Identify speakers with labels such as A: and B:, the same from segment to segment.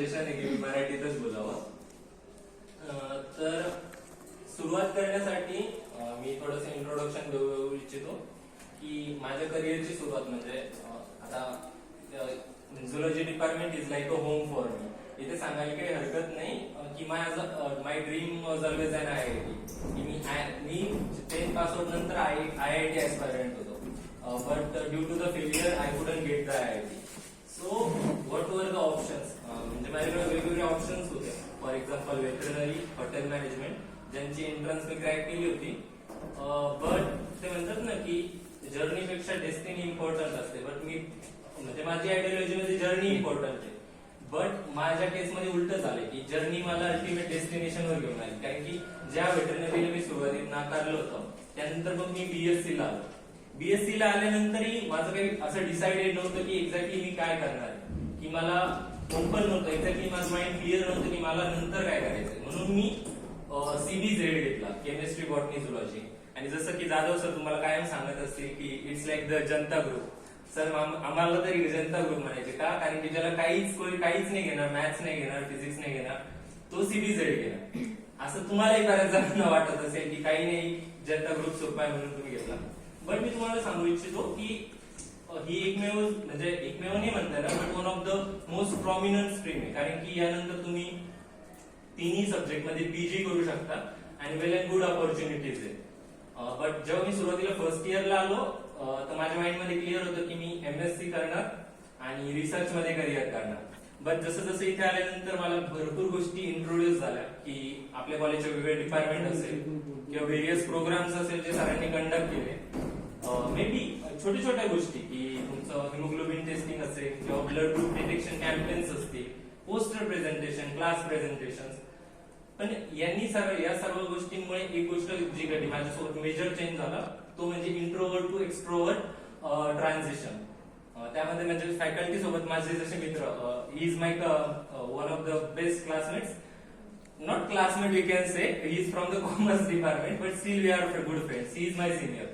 A: Suggestion आहे की मी मराठीतच बोलावं. तर सुरुवात करण्यासाठी मी थोडंसं इंट्रोडक्शन देऊ इच्छितो की माझ्या करिअरची सुरुवात म्हणजे आता zoology department is like a home for me. इथे सांगायला काही हरकत नाही की my dream was always an IIT. मी 10th पास आउट नंतर IIT एस्पायरंट होतो. But due to the failure I couldn't get the IIT. So what were the options, म्हणजे माझ्याकडे वेगवेगळे ऑप्शन्स होते. For example veterinary, hotel management, ज्यांची entrance मी crack केली होती. बट ते म्हणतात ना की जर्नीपेक्षा डेस्टिनी इम्पॉर्टंट असते. बट मी म्हणजे माझी आयडियोलॉजी मध्ये जर्नी इम्पॉर्टंट आहे. बट माझ्या केसमध्ये उलट झालंय की जर्नी मला अल्टिमेट डेस्टिनेशन वर घेऊन आली. कारण की ज्या वेटरनरीला मी सुरुवातीत नाकारलं होतं त्यानंतर मग मी BSc ला आलो. BSc ला आल्यानंतरही माझं काही असं डिसाइडेड नव्हतं की एक्झॅक्टली मी काय करणार आहे, की मला ओपन नव्हतं एक्झॅक्टली, माझं माइंड क्लिअर नव्हतं की मला नंतर काय करायचंय. म्हणून मी CBZ घेतला, केमिस्ट्री, बॉटनी, झुलॉजी. आणि जसं की जाधव सर तुम्हाला कायम सांगत असतील की it's like the Janata group. Sir आम्हाला तरी जनता ग्रुप म्हणायचे का, कारण की ज्याला काहीच नाही घेणार, मॅथ्स नाही घेणार, फिजिक्स नाही घेणार, तो CBZ घेणार. असं तुम्हालाही बऱ्याच जणांना वाटत असेल की काही नाही, जनता ग्रुप सोपा आहे म्हणून तुम्ही घेतला. बट मी तुम्हाला सांगू इच्छितो की ही एकमेव नाही म्हणता येणार, but one of the most prominent stream आहे. कारण की यानंतर तुम्ही तिन्ही सब्जेक्ट मध्ये PG करू शकता आणि वेल अँड गुड ऑपॉर्च्युनिटीज आहे. बट जेव्हा मी सुरुवातीला फर्स्ट इयरला आलो तर माझ्या माइंड मध्ये क्लिअर होतं की मी MSc करणार आणि रिसर्च मध्ये करिअर करणार. बट जसं जसं इथे आल्यानंतर मला भरपूर गोष्टी इंट्रोड्यूस झाल्या की आपल्या कॉलेजचे वेगवेगळे डिपार्टमेंट असेल किंवा व्हेरियस प्रोग्राम्स असेल जे सरांनी कंडक्ट केले. मे बी छोट्या छोट्या गोष्टी की तुमचं हिमोग्लोबिन टेस्टिंग असेल किंवा ब्लड ग्रुप डिटेक्शन कॅम्पेन्स असतील, पोस्टर प्रेझेंटेशन, क्लास प्रेझेंटेशन. पण या सर्व गोष्टींमुळे एक गोष्ट जी घडली माझ्यासोबत, मेजर चेंज झाला, तो म्हणजे इंट्रोवर्ट टू एक्स्ट्रोवर्ट ट्रान्झिशन. त्यामध्ये म्हणजे फॅकल्टी सोबत माझे जसे मित्र, he is my one of the best classmates, not classmate we can say, he is from the commerce department, but still we are good friends. He is my senior.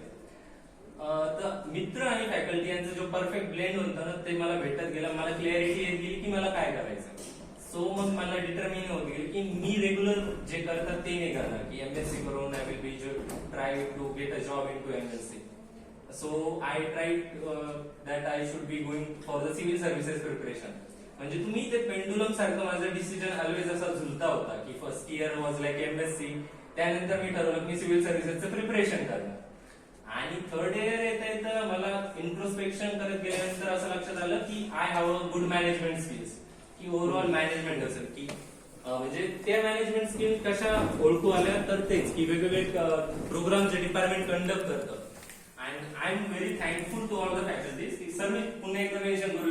A: तर मित्र आणि faculty यांचा जो perfect blend होता ना, ते मला भेटत गेलं. मला क्लॅरिटी येत गेली की मला काय करायचं. सो मग मला डिटर्मिन होत गेली की मी रेग्युलर जे करतात ते नाही करणार, की MSc करून I will be try to get a job in to MSc. So I tried that I should be going for the civil services preparation. म्हणजे तुम्ही ते पेंडुलम सारखं माझं डिसिजन ऑलवेज असा झुलता होता की first year was like MSc, त्यानंतर मी ठरवलं की सिव्हिल सर्व्हिसेसचं प्रिपरेशन करणार. आणि थर्ड इयर येता मला इंट्रोस्पेक्शन करत गेल्यानंतर असं लक्षात आलं की I have a good management skills, की ओव्हरऑल मॅनेजमेंट असेल की म्हणजे त्या मॅनेजमेंट स्किल कशा ओळखू आल्या तर तेच की वेगवेगळे प्रोग्राम जे डिपार्टमेंट कंडक्ट करतं. And I am very thankful to all the faculties की सर, मी पुन्हा एकदा मेन्शन करू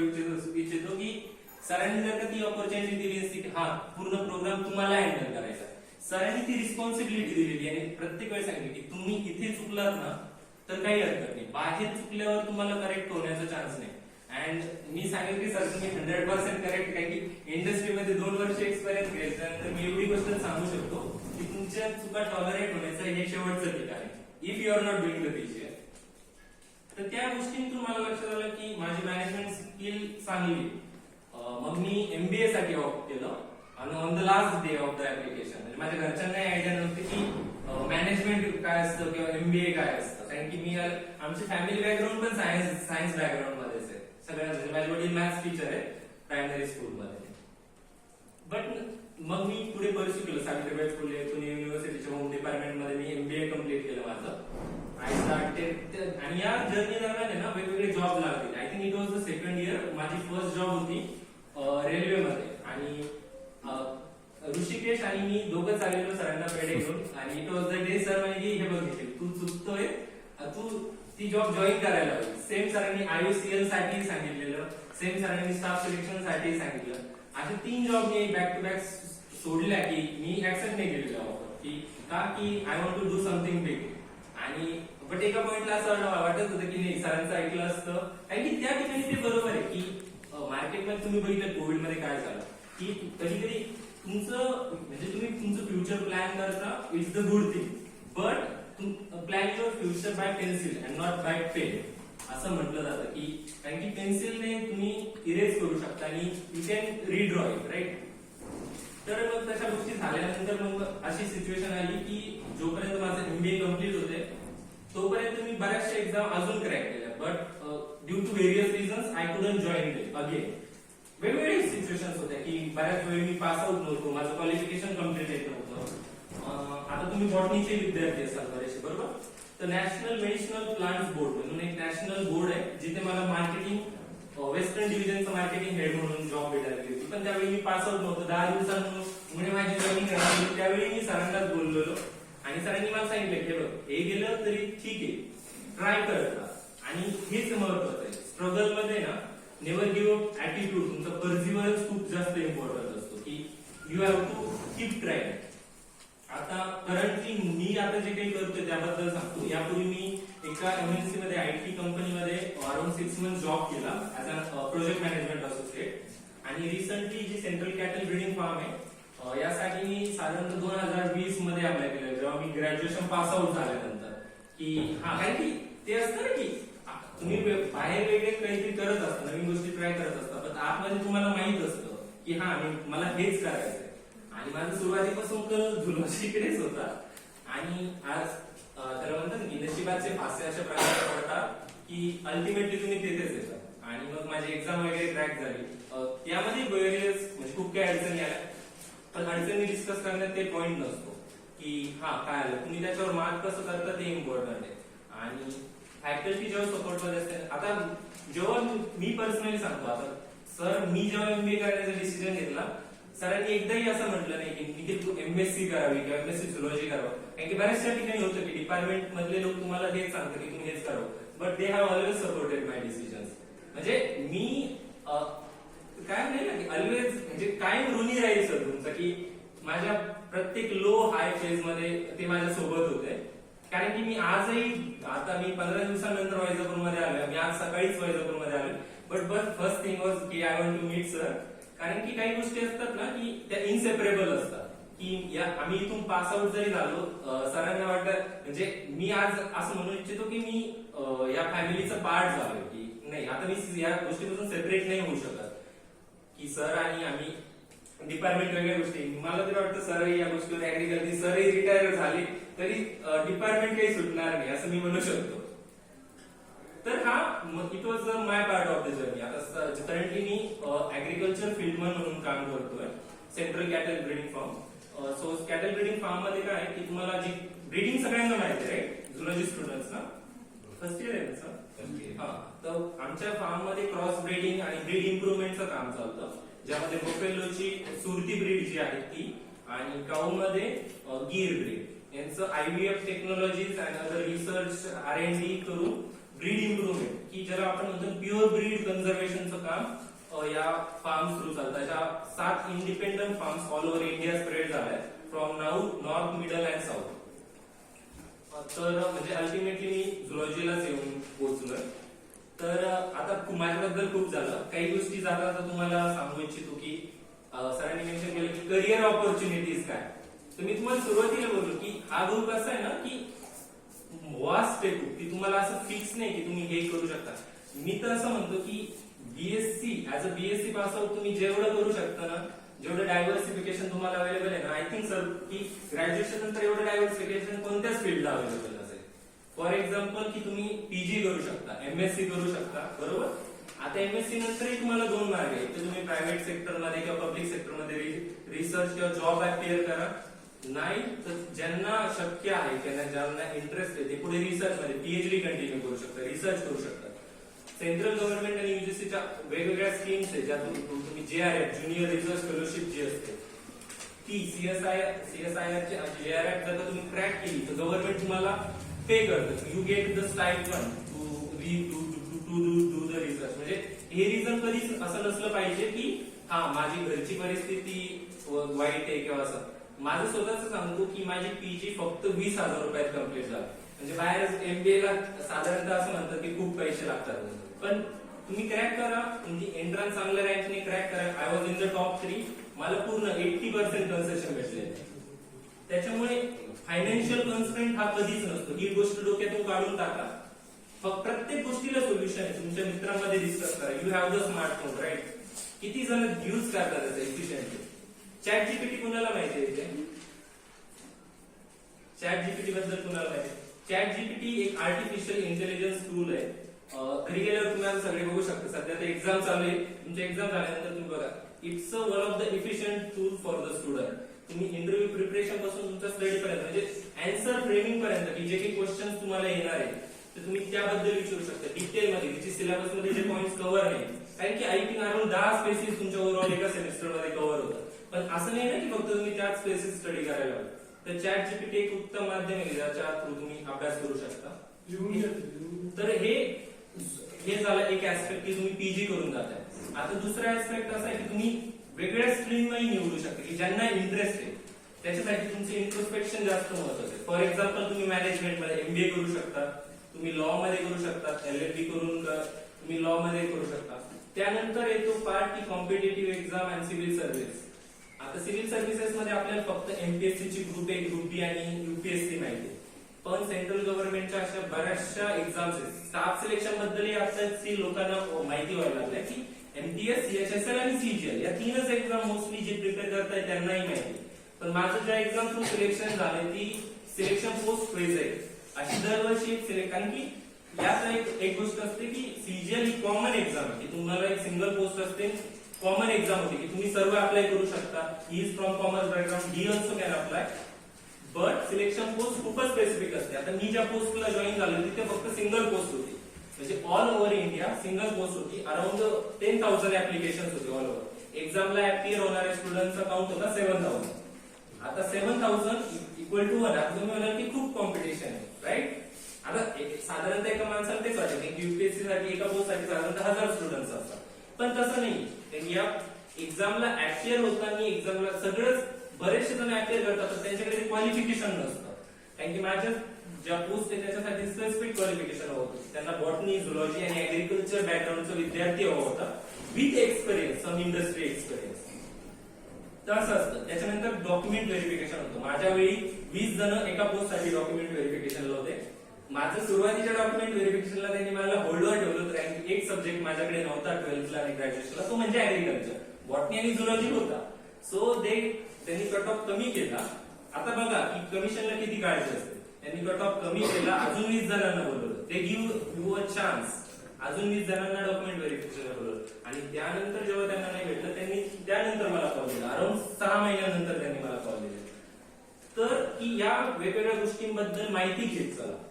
A: इच्छितो की सरांनी जर का ती ऑपॉर्च्युनिटी दिली असती की हा पूर्ण प्रोग्राम तुम्हाला हँडल करायचा, सरांनी ती रिस्पॉन्सिबिलिटी दिलेली आणि प्रत्येक वेळेस सांगितली की तुम्ही इथे चुकलात ना तर काही हरकत नाही, बाहेर चुकल्यावर तुम्हाला करेक्ट होण्याचा चान्स नाही. अँड मी सांगेल की सर तुम्ही 100% करेक्ट, कारण की इंडस्ट्रीमध्ये 2 वर्ष एक्सपिरियन्स घ्यायचा, त्यानंतर मी एवढी गोष्ट सांगू शकतो की तुमच्या चुका टॉलरेट होण्याचं हे शेवटचं ठिकाण आहे, if you are not doing the PG. तर त्या गोष्टींतून मला लक्षात आलं की माझी मॅनेजमेंट स्किल चांगली. मग मी MBA साठी ऑप्ट केलं आणि on the last day of the application म्हणजे माझ्या घरच्यांना आयडिया नव्हती की मॅनेजमेंट काय असतं किंवा MBA काय असतं. कारण की मी आमची फॅमिली बॅकग्राऊंड पण सायन्स बॅकग्राऊंड मध्येच आहे सगळ्या. म्हणजे माझे वडील मॅथ्स टीचर आहे प्रायमरी स्कूलमध्ये. बट मग मी पुढे परस्यू केलं सावित्रीबाई फुले पुणे युनिव्हर्सिटीच्या होम डिपार्टमेंटमध्ये मी MBA कम्प्लीट केलं माझं. आय स्टार्टेड आणि या जर्नी दरम्यान आहे ना वेगवेगळे जॉब लागले. I think it was the second year. माझी फर्स्ट जॉब होती रेल्वेमध्ये आणि ऋषिकेश आणि मी दोघं चाललेलो सरांना पेढे घेऊन आणि it was the day sir म्हणजे हे बघितले तू चुकतोय, तू ती जॉब जॉईन करायला हवी. सेम सरांनी IOCL साठी सांगितलेलं, सेम सरांनी स्टाफ सिलेक्शन साठी सांगितलं. अशा 3 जॉब मी बॅक टू बॅक सोडल्या की मी ऍक्सेप्ट नाही केलेलं ऑफर की I want to do something big. आणि बट एका पॉइंटला असं वाटत होतं की नाही सरांचं ऐकलं असतं, कारण की त्या ठिकाणी ते बरोबर आहे की मार्केटमध्ये तुम्ही बघितलं कोविडमध्ये काय झालं की कधी कधी तुमचं म्हणजे तुम्ही तुमचं फ्युचर प्लॅन करता, it's the good thing, but plan your future by pencil and not by pen असं म्हटलं जातं की कारण की पेन्सिलने तुम्ही इरेज करू शकता आणि you can redraw it, right. तर मग तशा गोष्टी झाल्यानंतर मग अशी सिच्युएशन आली की जोपर्यंत माझं MBA कम्प्लीट होते तोपर्यंत मी बऱ्याचशा एक्झाम अजून क्रॅक केल्या, but due to various reasons I couldn't join again. वेगवेगळे सिच्युएशन्स होत्या की बऱ्याच वेळी मी पास आउट नव्हतो, माझं क्वालिफिकेशन कम्प्लीट येत नव्हतं. आता तुम्ही बॉटनीचे विद्यार्थी असाल बरेचसे, बरोबर? तर नॅशनल मेडिसिनल प्लांट्स बोर्ड म्हणून एक नॅशनल बोर्ड आहे जिथे मला मार्केटिंग वेस्टर्न डिव्हिजनचं मार्केटिंग हेड म्हणून जॉब भेटायला होती. पण त्यावेळी मी पास आउट नव्हतो, 10 दिवसांमुळे माझी जॉईनिंग राहिली. त्यावेळी मी सरांनाच बोललेलो आणि सरांनी मला सांगितलं की बघ, हे गेलं तरी ठीक आहे, ट्राय करत राहा. आणि हेच महत्वाचं आहे स्ट्रगल मध्ये ना, नेव्हर गिव्ह अप ऍटिट्यूड, तुमचा परसिव्हरन्स खूप जास्त इम्पॉर्टंट असतो की you have to keep try. आता करंटली मी आता जे काही करतोय त्याबद्दल सांगतो. यापूर्वी मी एका MNC मध्ये IT कंपनीमध्ये अराउंड 6 मंथ जॉब केला as a project management associate. आणि रिसेंटली जी सेंट्रल कॅटल ब्रीडिंग फार्म आहे यासाठी मी साधारणतः 2020 मध्ये अप्लाय केलं, जेव्हा मी ग्रॅज्युएशन पास आउट झाल्यानंतर. की कारण की ते असतं ना की तुम्ही बाहेर वेगळे काहीतरी करत असता, नवीन गोष्टी ट्राय करत असता, पण आतमध्ये तुम्हाला माहित असतं की मला हेच करायचंय. आणि माझं सुरुवातीपासून कल झुलवाशीकडेच होता. आणि आज त्याला म्हणतात की नशिबाचे फासे अशा प्रकारे पडतात की अल्टिमेटली तुम्ही तिथेच येतात. आणि मग माझी एक्झाम वगैरे क्रॅक झाली, त्यामध्ये वेगळेच म्हणजे खूप काही अडचणी आल्या. पण अडचणी डिस्कस करण्यात ते पॉइंट नसतो की काय आलं, तुम्ही त्याच्यावर मार्क कसं करता ते इम्पॉर्टंट आहे. आणि फॅकल्टी जेव्हा सपोर्ट मध्ये असते, आता जेव्हा मी पर्सनली सांगतो, आता सर मी जेव्हा MBA करण्याचा डिसिजन घेतला, सरांनी एकदाही असं म्हटलं नाही की तू MSc करावी किंवा MSc झुलॉजी करावं. कारण की बऱ्याचशा ठिकाणी होतं की डिपार्टमेंट मधले लोक तुम्हाला हेच सांगतात की तुम्ही हेच करावं, but they have always supported my decisions. म्हणजे मी काय नाही ना, ऑलवेज म्हणजे कायम ऋणी राहील सर तुमचा, की माझ्या प्रत्येक लो हाय फेज मध्ये ते माझ्या सोबत होते. कारण की मी आजही, आता मी 15 दिवसानंतर वैजापूरमध्ये आलोय, मी आज सकाळीच वैजापूरमध्ये आलोय, बट फर्स्ट थिंग वॉज की I want to meet sir. कारण की काही गोष्टी असतात ना की त्या इनसेपरेबल असतात. की आम्ही इथून पास आउट जरी झालो, सरांना वाटतं, म्हणजे मी आज असं म्हणू इच्छितो की मी या फॅमिलीचा पार्ट झालोय, की नाही आता मी या गोष्टीपासून सेपरेट नाही होऊ शकत. की सर आणि आम्ही डिपार्टमेंट वेगळ्या गोष्टी, मला तरी वाटतं सर या गोष्टीवर ऍग्री करतील. सरही रिटायर झाले तरी डिपार्टमेंट काही सुटणार नाही असं मी म्हणू शकतो. तर it was my part of the journey. आता करंटली मी ऍग्रिकल्चर फील्डमन म्हणून काम करतोय central cattle breeding farm. So cattle breeding farm मध्ये काय आहे की तुम्हाला जी ब्रीडिंग सगळ्यांना माहिती आहे, झुलॉजी स्टुडंट्सना फर्स्ट इयर आहे ना सर. तर आमच्या फार्म मध्ये क्रॉस ब्रीडिंग आणि ब्रीड इम्प्रुव्हमेंटचं काम चालतं, ज्यामध्ये बोफेलोची सुरती ब्रीड जी आहे ती, आणि काऊ मध्ये गीर ब्रीड यांचं IVF टेक्नॉलॉजीज आणि अदर रिसर्च R&D करून ब्रीड इम्प्रुव्हमेंट, की ज्याला आपण म्हणतो प्युअर ब्रीड कन्झर्वेशनचं काम या फार्म थ्रू चालतं. अशा 7 independent farms all over India spread झाल्या from north, middle and south. तर म्हणजे अल्टिमेटली मी झुलॉजीलाच येऊन पोहोचलोय. तर आता माझ्याबद्दल खूप झालं, काही गोष्टी जाता आता तुम्हाला सांगू इच्छितो की सरांनी मेन्शन केलं की करिअर ऑपॉर्च्युनिटीज काय. तर मी तुम्हाला सुरुवातीला बोललो की हा ग्रुप असा आहे ना की वास्ट आहे खूप, की तुम्हाला असं फिक्स नाही की तुम्ही हे करू शकता. मी तर असं म्हणतो की BSc as a BSc pass out तुम्ही जेवढं करू शकता ना, जेवढं डायव्हर्सिफिकेशन तुम्हाला अवेलेबल आहे ना, आय थिंक सर की ग्रॅज्युएशन नंतर एवढं डायव्हर्सिफिकेशन कोणत्याच फील्डला अवेलेबल नसेल. फॉर एक्झाम्पल की तुम्ही PG करू शकता, MSc करू शकता, बरोबर. आता MSc नंतरही तुम्हाला 2 मार्ग आहेत, तर तुम्ही प्रायव्हेट सेक्टरमध्ये किंवा पब्लिक सेक्टरमध्ये रिसर्च किंवा जॉब अपियर करा. नाही तर ज्यांना शक्य आहे, ज्यांना इंटरेस्ट आहे, ते पुढे रिसर्च मध्ये PhD कंटिन्यू करू शकतात, रिसर्च करू शकतात. सेंट्रल गव्हर्नमेंट आणि UGCच्या वेगवेगळ्या स्कीम्स आहेत, ज्यातून तुम्ही JRF ज्युनियर रिसर्च फेलोशिप जी असते ती CSIR JRF जर तुम्ही क्रॅक केली तर गव्हर्नमेंट तुम्हाला पे करतं. You get the stipend to do the research. म्हणजे हे रिझन कधीच असं नसलं पाहिजे की माझी घरची परिस्थिती वाईट आहे किंवा असं. माझं स्वतःच सांगतो की माझी PG फक्त 20,000 रुपयात कम्प्लीट झाली. म्हणजे बाहेर MBA ला साधारणतः असं म्हणतात की खूप पैसे लागतात, पण तुम्ही क्रॅक करा, तुमची एंट्रन्स चांगल्या रँकने क्रॅक करा. I was in the top 3, मला पूर्ण 80% कन्सेशन भेटले. त्याच्यामुळे फायनान्शियल कन्स्ट्रेंट हा कधीच नसतो. ही गोष्ट डोक्यातून काढून टाका. फक्त प्रत्येक गोष्टीला सोल्युशन आहे. तुमच्या मित्रांमध्ये डिस्कस करा. You have the smartphone, right. किती जण यूज करतात त्याचा इफिशियंटली. चॅट जीपीटी कुणाला माहिती आहे? चॅट जीपीटी बद्दल कुणाला माहिती? चॅट जीपीटी एक आर्टिफिशियल इंटेलिजन्स टूल आहे. घरी गेल्यावर तुम्हाला सगळे बघू शकता. सध्या तर एक्झाम चालू आहे, तुमची एक्झाम झाल्यानंतर तुम्ही बघा. It's one of the efficient tool for the student. तुम्ही इंटरव्ह्यू प्रिपरेशन पासून तुमच्या स्टडी पर्यंत म्हणजे आन्सर फ्रेमिंग पर्यंत की जे काही क्वेश्चन्स तुम्हाला येणार आहे तर तुम्ही त्याबद्दल विचारू शकता डिटेल मध्ये, त्याची सिलेबस मध्ये जे पॉइंट्स कव्हर नाही. कारण की आय थिंक अराउंड 10 स्पेसिस तुमच्या ओव्हरऑल एका सेमिस्टर मध्ये कव्हर होतात. पण असं नाही ना की फक्त तुम्ही त्याच स्पेसिस स्टडी करायला हवं. तर चॅट जीपीटी एक उत्तम माध्यम आहे ज्याच्या थ्रू तुम्ही अभ्यास करू शकता. तर हे झालं एक ऍस्पेक्ट की तुम्ही पीजी करून जाताय. आता दुसरा ऍस्पेक्ट असा आहे की तुम्ही वेगळ्या स्ट्रीम मध्ये निवडू शकता की ज्यांना इंटरेस्ट आहे त्याच्यासाठी तुमचं इंट्रोस्पेक्शन जास्त महत्वाचं आहे. फॉर एक्झाम्पल तुम्ही मॅनेजमेंट मध्ये एमबीए करू शकता, तुम्ही लॉ मध्ये करू शकता, एलएलबी करून तुम्ही लॉ मध्ये करू शकता. त्यानंतर येतो पार्ट की competitive exam and civil service. आता सिव्हिल सर्व्हिसेस मध्ये आपल्याला फक्त एमपीएससी ची ग्रुप ए, ग्रुप बी आणि युपीएससी माहिती आहे. पण सेंट्रल गव्हर्नमेंटच्या अशा बऱ्याचशा एक्झाम्स आहेत. स्टाफ सिलेक्शन बद्दलही आताची लोकांना माहिती व्हायला लागल्या की एमटीएस, सीएचएसएल आणि सीजीएल या तीनच एक्झाम मोस्टली जे प्रिपेअर करताय त्यांनाही माहिती. पण माझं ज्या एक्झाम थ्रू सिलेक्शन झालंय ती सिलेक्शन पोस्ट फेज आहे. अशी दरवर्षी एक सिलेक्ट, कारण की यात एक गोष्ट असते की सीजीएल ही कॉमन एक्झाम आहे की तुम्हाला एक सिंगल पोस्ट असते, कॉमन एक्झाम होती की तुम्ही सर्व अप्लाय करू शकता. ही is from commerce background, he also can apply. But selection post खूपच स्पेसिफिक असते. आता मी ज्या पोस्टला जॉईन झालो तिथे फक्त सिंगल पोस्ट होती, म्हणजे all over India single post होती. अराउंड 10,000 ऍप्लिकेशन होते ऑल ओव्हर. एक्झामला अपियर होणाऱ्या स्टुडंटचा काउंट होता 7,000. आता 7,000 इक्वल टू 1. आता तुम्ही म्हणाल की खूप कॉम्पिटिशन आहे, राईट? आता साधारणतः एका माणसाला तेच वाटतं की युपीएससी साठी एका पोस्ट साठी साधारणतः 1000 स्टुडंट्स असतात. पण तसं नाही. या एक्झामला अपियर होताना एक्झामला सगळंच बरेचसे जण अपियर करतात तर त्यांच्याकडे क्वालिफिकेशन नसतं. कारण की माझ्या ज्या पोस्ट आहे त्याच्यासाठी स्पेसिफिक क्वालिफिकेशन हवं होतं. त्यांना बॉटनी, झुलॉजी आणि ऍग्रिकल्चर बॅकग्राऊंडचा विद्यार्थी हवा होता with experience, some industry experience. तर असं असतं. त्याच्यानंतर डॉक्युमेंट व्हेरिफिकेशन होतं. माझ्या वेळी 20 जण एका पोस्ट साठी डॉक्युमेंट व्हेरिफिकेशनला होते. माझं सुरुवातीच्या डॉक्युमेंट व्हेरिफिकेशनला त्यांनी मला होल्डवर ठेवलं होतं कारण की एक सब्जेक्ट माझ्याकडे नव्हता 12thला आणि ग्रॅज्युएशनला, तो म्हणजे ऍग्रिकल्चर. बॉटनी आणि झुलॉजी होता. सो त्यांनी कट ऑफ कमी केला. आता बघा की कमिशनला किती काळजी असते. त्यांनी कट ऑफ कमी केला, अजून 20 जणांना बोलवलं. ते गिव्ह यू अ चान्स. अजून 20 जणांना डॉक्युमेंट व्हेरिफिकेशनला बोलवलं आणि त्यानंतर जेव्हा त्यांना नाही भेटलं त्यांनी त्यानंतर मला कॉल दिला. अराउंड 6 महिन्यानंतर त्यांनी मला कॉल दिला. तर की या वेगवेगळ्या गोष्टींबद्दल माहिती घेत चला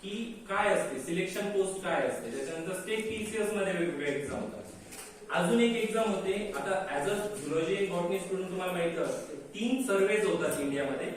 A: की काय असते सिलेक्शन पोस्ट, काय असते. त्याच्यानंतर स्टेट पीसीएस मध्ये वेगवेगळे एक्झाम होतात. अजून एक एक्झाम होते. आता as a zoology and botany student तुम्हाला माहिती असते 3 सर्वेज होतात इंडियामध्ये,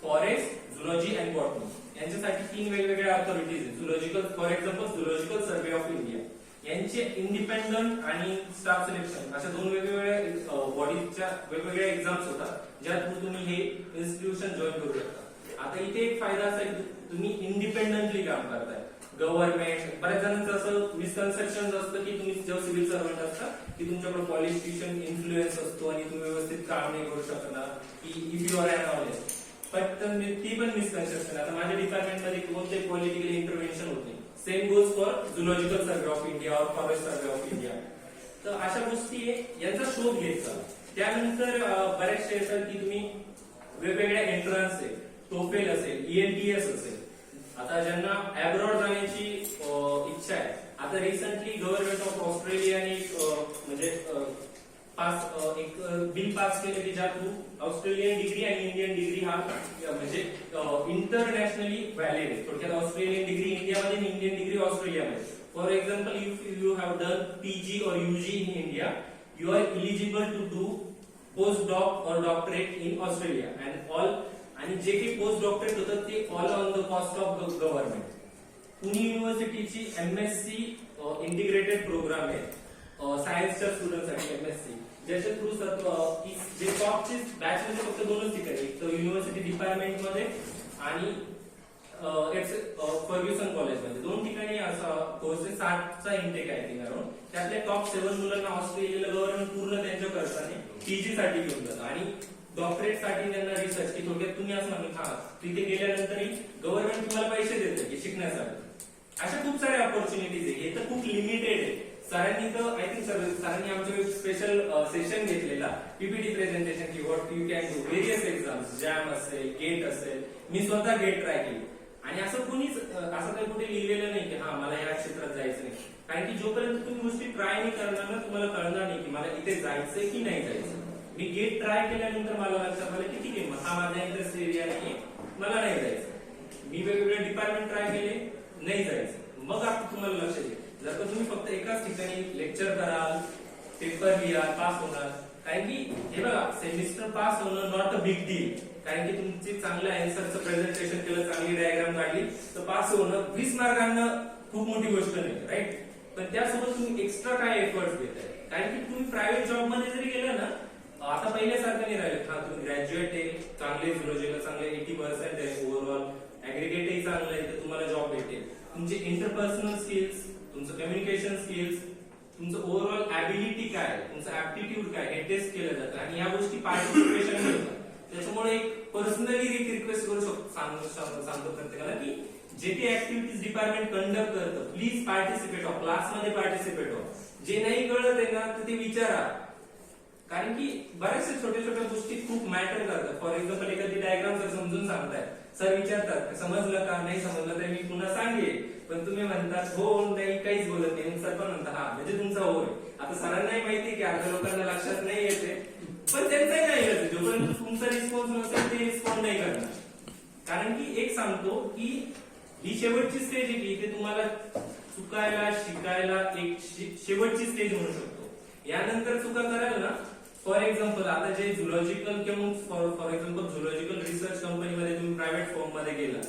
A: फॉरेस्ट, झुलॉजी अँड बॉटनी. यांच्यासाठी 3 वेगवेगळ्या अथॉरिटीज आहेत. Zoological, for example zoological survey of India, यांचे इंडिपेंडंट आणि स्टाफ सिलेक्शन अशा 2 वेगवेगळ्या बॉडीजच्या वेगवेगळ्या एक्झाम्स होतात ज्या थ्रू तुम्ही हे इन्स्टिट्यूशन जॉईन करू शकता. आता इथे एक फायदा असा आहे की तुम्ही इंडिपेंडंटली काम करताय. गव्हर्नमेंट, बऱ्याच जणांचं असं मिसकन्सेप्शन असतं की तुम्ही जेव्हा सिव्हिल सर्वंट असता की तुमच्याकडे पॉलिटिशियन इन्फ्लुएन्स असतो आणि तुम्ही व्यवस्थित काम नाही करू शकणार की if you are unhonest. पण ती पण मिसकन्सेप्शन. आता माझ्या डिपार्टमेंटमध्ये कोणते पॉलिटिकल इंटरव्हेन्शन होत नाही. Same goes for zoological survey of India और फॉरेस्ट सर्वे ऑफ इंडिया. तर अशा गोष्टी यांचा शोध घेत चला. त्यानंतर बऱ्याचशा येतात की तुम्ही वेगवेगळ्या एंट्रन्स आहे, टोफेल असेल, ईएलटीएस असेल. आता ज्यांना अब्रॉड जाण्याची इच्छा आहे, आता रिसेंटली गव्हर्नमेंट ऑफ ऑस्ट्रेलियाने म्हणजे एक बिल पास केले की ज्या थ्रू ऑस्ट्रेलियन डिग्री आणि इंडियन डिग्री हा म्हणजे इंटरनॅशनली व्हॅलिड आहे. थोडक्यात ऑस्ट्रेलियन डिग्री इंडियामध्ये आणि इंडियन डिग्री ऑस्ट्रेलियामध्ये. For example, if you have done PG और UG in India, you are eligible to do post doc और doctorate in Australia and all. आणि जे काही पोस्ट डॉक्टरेट होतं ते all on the cost of government. Pune युनिव्हर्सिटीची MSc integrated programme आहे सायन्सच्या स्टुडंटसाठी एमएससी, ज्याच्या थ्रू जे टॉपची बॅच म्हणजे फक्त 2च ठिकाणी, एक तर युनिव्हर्सिटी डिपार्टमेंटमध्ये आणि फर्ग्युसन कॉलेजमध्ये. 2 ठिकाणी असा कोर्स 60चा इंटेक आहे अराउंड. त्यातल्या टॉप 7 मुलांना ऑस्ट्रेलियाला गव्हर्नमेंट पूर्ण त्यांच्या खर्चाने पीजी साठी घेऊन जातं आणि डॉक्टरेट साठी त्यांना रिसर्च की थोडक्यात तुम्ही असं म्हणा तिथे गेल्यानंतरही गव्हर्नमेंट तुम्हाला पैसे देते की शिकण्यासाठी. अशा खूप साऱ्या ऑपॉर्च्युनिटीज आहे. हे तर खूप लिमिटेड आहे. सरांनी तर आय थिंक सरांनी आमच्या स्पेशल सेशन घेतलेला पीपीटी प्रेझेंटेशन की what you can do various exams, jam असेल, गेट असेल. मी स्वतः गेट ट्राय केली आणि असं कुणीच असं काही कुठे लिहिलेलं नाही की हा मला या क्षेत्रात जायचं नाही. कारण की जोपर्यंत तुम्ही गोष्टी ट्राय नाही करणार ना तुम्हाला कळणार नाही की मला इथे जायचंय की नाही जायचं. मी गेट ट्राय केल्यानंतर मला लक्षात आलं की ठीक आहे हा माझा इंटरेस्ट एरिया नाही, मला नाही जायचं. मी वेगवेगळे डिपार्टमेंट ट्राय केले, नाही जायचं. मग आता तुम्हाला लक्षात येईल जर का तुम्ही फक्त एकाच ठिकाणी लेक्चर कराल, पेपर लिहाल, पास होणार. कारण की हे बघा सेमिस्टर पास होणं नॉट अ बिग डील. कारण की तुमची चांगल्या आन्सरचं प्रेझेंटेशन केलं, चांगली डायग्राम काढली तर पास होणं 20 मार्कांना खूप मोठी गोष्ट नाही, राईट. पण त्यासोबत तुम्ही एक्स्ट्रा काय एफर्ट्स देताय. कारण की तुम्ही प्रायव्हेट जॉब मध्ये जरी गेला ना आता पहिल्यासारखं नाही राहिलं. हा तुम्ही ग्रॅज्युएट आहे, चांगले झुलॉजीला चांगले 80% आहे ओव्हरऑल, ऍग्रिगेटही चांगलं आहे तर तुम्हाला जॉब भेटेल. तुमचे इंटरपर्सनल स्किल्स, तुमचं कम्युनिकेशन स्किल्स, तुमचं ओव्हरऑल ऍबिलिटी काय, तुमचं ऍप्टिट्यूड काय हे टेस्ट केलं जातं आणि या गोष्टी पार्टिसिपेशन होतात. त्याच्यामुळे एक पर्सनली रिक्वेस्ट करू शकतो, सांगतो प्रत्येकाला की जे काही ऍक्टिव्हिटीज डिपार्टमेंट कंडक्ट करतं प्लीज पार्टिसिपेट हो, क्लासमध्ये पार्टिसिपेट हो. जे नाही कळत आहे ना तर ते विचारा. कारण की बऱ्याचशा छोट्या छोट्या गोष्टी खूप मॅटर करतात. फॉर एक्झाम्पल एखादी डायग्राम जर समजून सांगताय, सर विचारतात समजलं का, नाही समजलं तर मी पुन्हा सांगेन. पण तुम्ही म्हणतात हो नाही काहीच बोलत नाही, सर पण म्हणतात हा म्हणजे तुमचा हो आहे. आता सरांनाही माहिती की अर्ध्या लोकांना लक्षात नाही येते, पण त्यांचाही नाही येत. जोपर्यंत तुमचा रिस्पॉन्स नसेल ते रिस्पॉन्ड नाही करणार. कारण की एक सांगतो की ही शेवटची स्टेज आहे की इथे तुम्हाला चुकायला, शिकायला एक शेवटची स्टेज म्हणू शकतो. यानंतर चुका कराल ना, फॉर एक्झाम्पल आता जे झुलॉजिकल किंवा फॉर एक्झाम्पल झुलॉजिकल रिसर्च कंपनीमध्ये तुम्ही प्रायव्हेट फॉर्म मध्ये गेला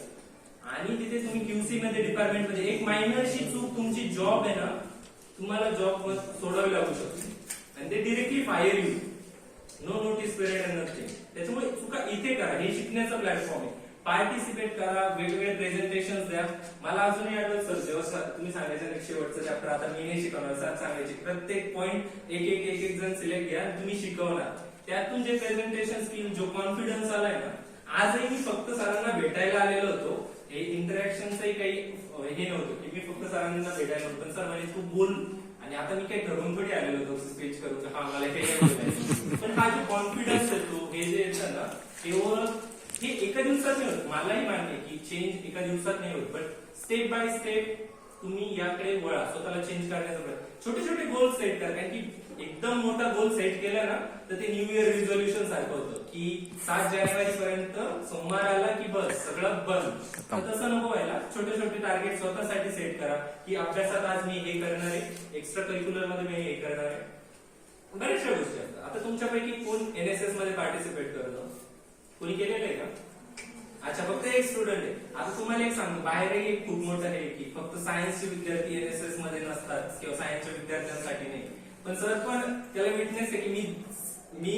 A: आणि तिथे तुम्ही क्यूसी मध्ये डिपार्टमेंट मध्ये एक मायनरशी चूक तुमची जॉब आहे ना तुम्हाला जॉब सोडावी लागू शकते आणि ते directly fire you, no notice period and nothing. त्याच्यामुळे चुका इथे करा, हे शिकण्याचा प्लॅटफॉर्म आहे. पार्टिसिपेट करा, वेगवेगळे प्रेझेंटेशन द्या. मला अजूनही आठवत सर जेव्हा तुम्ही सांगायचं शेवटचं चॅप्टर आता मी नाही शिकवणार, सर सांगायचे प्रत्येक पॉइंट एक जण सिलेक्ट घ्या तुम्ही शिकवणार. त्यातून जे प्रेझेंटेशन स्किल, जो कॉन्फिडन्स आलाय ना, आजही मी फक्त सरांना भेटायला आलेलो होतो. हे इंटरॅक्शनचंही काही हे नव्हतं की मी फक्त सरांना भेटायला होतो, पण सर म्हणजे तू बोल. आणि आता मी काही ठरवून थोडी आलेलो होतो स्पीच करून हा मला हे बोलायचं. पण हा जो कॉन्फिडन्स येतो, हे जे येतं ना ते हे एका दिवसात नाही होत. मलाही मान्य की चेंज एका दिवसात नाही होत, बट स्टेप बाय स्टेप तुम्ही याकडे वळा, स्वतःला चेंज करण्याचा प्रयत्न. छोटे छोटे गोल सेट करा. कारण की एकदम मोठा गोल सेट केला ना तर ते न्यू इयर रिझोल्युशन सारखं होतं की 7 जानेवारी पर्यंत सोमवार आला की बस सगळं बंद. तर तसं नको व्हायला. छोटे छोटे टार्गेट स्वतःसाठी सेट करा की अभ्यासात आज मी हे करणार आहे, एक्स्ट्रा करिक्युलर मध्ये मी हे करणार आहे. बऱ्याचशा गोष्टी असतात. आता तुमच्यापैकी कोण एनएसएस मध्ये पार्टिसिपेट करतो? कोणी केलेलं आहे का? अच्छा, फक्त एक स्टुडंट आहे. आता तुम्हाला एक सांगतो, बाहेरही एक खूप मोठं आहे की फक्त सायन्सचे विद्यार्थी एनएसएस मध्ये नसतात किंवा सायन्सच्या विद्यार्थ्यांसाठी नाही. पण सर पण त्याला विटनेस आहे की मी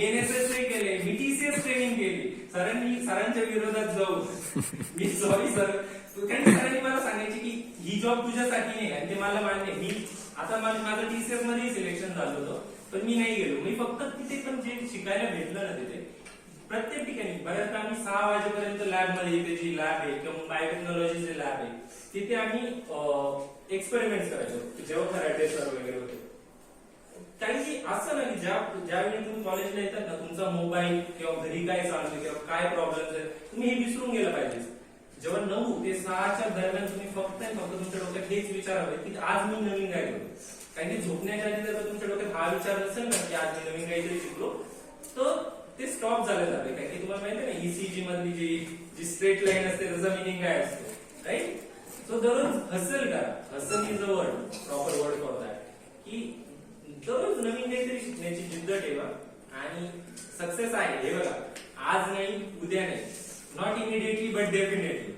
A: एनएसएस नाही केले, मी टीसीएस ट्रेनिंग केली. सरांच्या विरोधात जाऊ मी सॉरी सर, कारण सरांनी मला सांगायचे की ही जॉब तुझ्यासाठी नाही आणि ते मला मान्य. मी आता माझं टीसीएस मध्ये सिलेक्शन झालं होतं पण मी नाही गेलो. मी फक्त तिथे पण जे शिकायला भेटलं ना तिथे प्रत्येक ठिकाणी बऱ्याचदा आम्ही 6 वाजेपर्यंत लॅब मध्ये, इथे जी लॅब आहे किंवा बायोटेक्नॉलॉजीचे लॅब आहे तिथे आम्ही एक्सपेरिमेंट करायचो जेव्हा कराटे सर वगैरे होते. कारण की असं नाही ज्यावेळी तुम्ही कॉलेजला येतात ना तुमचा मोबाईल किंवा घरी काय चालू किंवा काय प्रॉब्लेम आहे तुम्ही हे विसरून गेला पाहिजे. जेव्हा 9 ते 6च्या दरम्यान तुम्ही फक्त तुमच्या डोक्यात हेच विचार हवे की आज मी नवीन काय करू. कारण की झोपण्याच्या आधी जर तुमच्या डोक्यात हा विचार नसेल ना की आज मी नवीन काहीतरी शिकलो तर ते स्टॉप झालं जाते. कारण की तुम्हाला माहिती आहे ना ईसीजी मधली जी स्ट्रेट लाईन असते त्याचा मिनिंग काय असतो, राईट. सो दररोज हसल करा. Hustle is a word, proper word for that. की दररोज नवीन काहीतरी शिकण्याची जिद्द ठेवा आणि सक्सेस आहे हे बघा, आज नाही उद्या नाही, नॉट इमिडिएटली बट डेफिनेटली,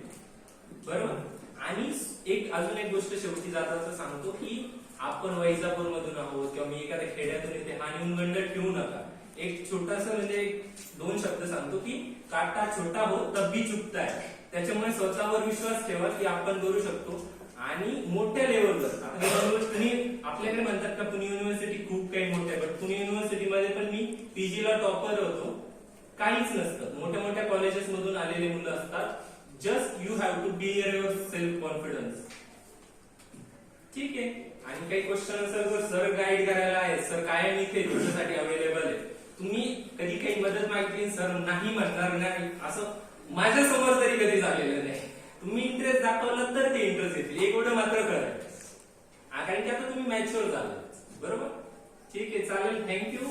A: बरोबर. आणि अजून एक गोष्ट शेवटी जाता सांगतो की आपण वैजापूर मधून आहोत किंवा मी एखाद्या खेड्यातून येते हा न्यूनगंड ठेवू नका. एक छोटासा म्हणजे 2 शब्द सांगतो की काटा छोटा हो तब भी चुकता है. त्याच्यामुळे स्वतःवर विश्वास ठेवा की आपण करू शकतो आणि मोठ्या लेवलवर. आपल्याकडे म्हणतात का पुणे युनिव्हर्सिटी खूप काही मोठ्या, बट पुणे युनिव्हर्सिटीमध्ये पण मी पीजीला टॉपर होतो. काहीच नसतं, मोठ्या मोठ्या कॉलेजेस मधून आलेले मुलं असतात. Just you have to be your self confidence. ठीक आहे. आणि काही क्वेश्चन असेल तर सर गाईड करायला आहे, सर कायम इथे तुमच्यासाठी अवेलेबल आहे. तुम्ही कधी काही मदत मागितली सर नाही म्हणणार नाही असं माझ्या समोर तरी कधी झालेलं नाही. तुम्ही इंटरेस्ट दाखवला तर ते इंटरेस्ट येतील, एक गोष्ट मात्र करा. कारण की आता तुम्ही मॅच्युअर झाला. बरोबर, ठीक आहे, चालेल, थँक्यू.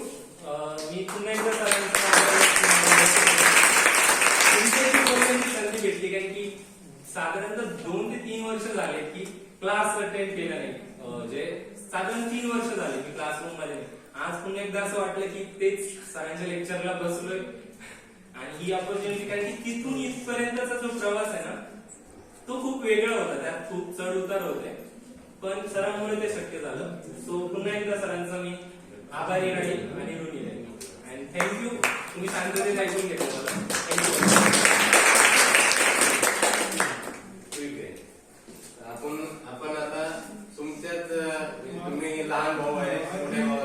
A: मी पुन्हा एकदा संधी भेटली, कारण की साधारणतः 2 ते 3 वर्ष झाले की क्लास अटेंड केला नाही. जे साधारण 3 वर्ष झाले की क्लासरूम मध्ये नाही. आज पुन्हा एकदा असं वाटलं की तेच सरांच्या लेक्चरला बसलोय आणि ही ऑपॉर्च्युनिटी, कारण की तिथून इथपर्यंतचा जो प्रवास आहे ना तो खूप वेगळा होता, त्यात खूप चढ उतार होते, पण सरांमुळे ते शक्य झालं. सो पुन्हा एकदा सरांचा मी आभारी राहील आणि ऋणी राहील. अँड थँक्यू, तुम्ही शांततेत ऐकून घेतलं मला. थँक्यू.
B: आपण आता तुमच्याच, तुम्ही लहान भाऊ आहे, मोठे भाऊ